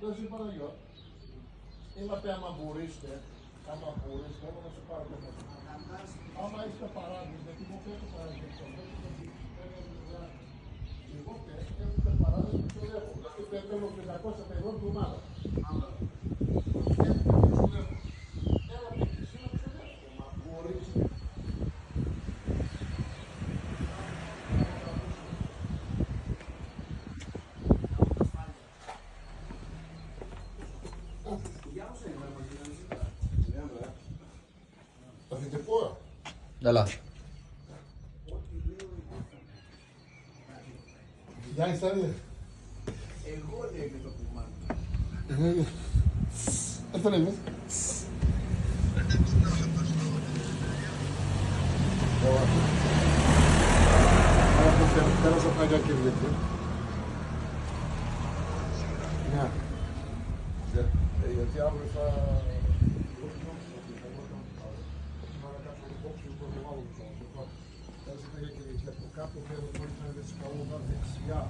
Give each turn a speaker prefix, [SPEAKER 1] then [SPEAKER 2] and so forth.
[SPEAKER 1] Δεν σε Παναγιώ. Είπατε άμα μπορείτε, θέλω να σε πάρω το μέσο. Άμα είστε παράδειγμα, γιατί μου πέφτει παράδειγμα, εγώ έχετε παράδειγμα και λέω, δηλαδή θέλω 500 ευρώ την ομάδα. Έλα και εσύ να ξοδεύω, μα μπορείς. Θα δείτε πόρα.
[SPEAKER 2] Έλα.
[SPEAKER 1] Γεια είστε.
[SPEAKER 3] Εγώ λέει το κουμάνι.
[SPEAKER 1] Αυτό λέμε. Πέρασα παλιά και βλέπετε. Ναι. Γιατί αύριο θα... Πέρασα παλιά και από κάτω πέρα μπορείς να δεις καλό δεξιά.